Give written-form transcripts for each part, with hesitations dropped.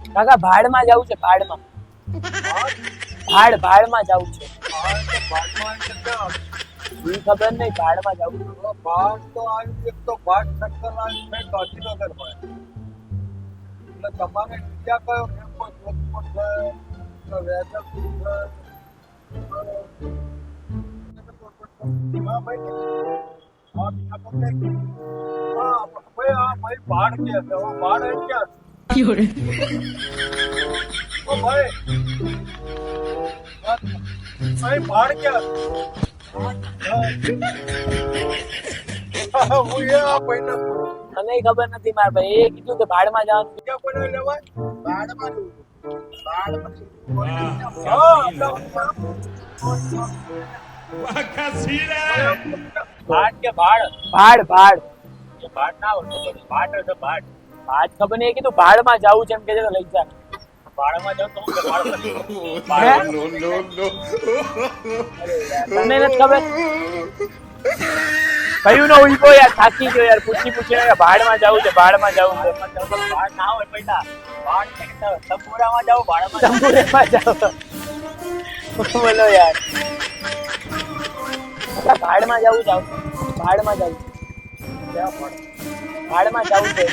કાકા ભાડમાં જવું છે ભાડમાં ભાડમાં જવું છે ઈ ખબર નહીં ભાડમાં જવું છે ભાડ તો આવી એક તો ભાડ સર્કલ આવી મેં ગાંધીનગર માં એટલે તમારે બીજા કયો કેમ્પસ વધુ છે વેધર હા ભાઈ ભાડ કે છે ભાડ ક્યાં ઓ ભાઈ ભાડ ક્યાં હું એ આ પૈસા મને ખબર નથી મારા ભાઈ એ કીધું કે ભાડમાં જવાનું છે. ક્યાં પૈસા લેવાય ભાડમાં ભાડ કે ભાડ ભાડ ભાડ ભાડ ના હોય ભાડ છે ભાડ ભાડ ખબર નહીં એ કીધું ભાડમાં જવું છે એમ કે છે તો લઈ જા ભાડમાં જાવ તો હું ભાડ હે? તમને નથી ખબર કયું નો ઉઈકો યાર થાકી ગયો યાર પૂછી ભાડમાં જવું છે ભાડમાં જવું છે ભાડ ના હોય પૈસા ભાડ કે તંબુરામાં જાવ ભાડમાં જાવ તંબુરેમાં જાવ બોલો યાર ભાડમાં જવું જાવ ભાડમાં જવું ભાડમાં જવું છે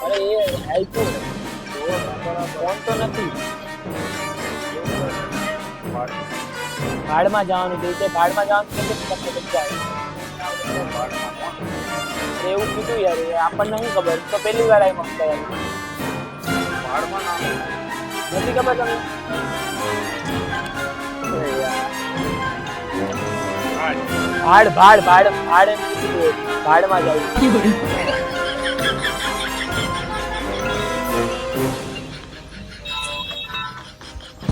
અરે એ આઈતું ફોન તો નથી ભાડમાં જવાનું છે ભાડમાં જવાનું છે તમને બધા એવું કીધું યાર એ આપણને નહીં ખબર તો પહેલી વાર આવી મસ્ત ભાડમાં ના નથી ખબર તમને ભાડ ભાડ ભાડ ભાડ એમ કીધું ભાડમાં જવું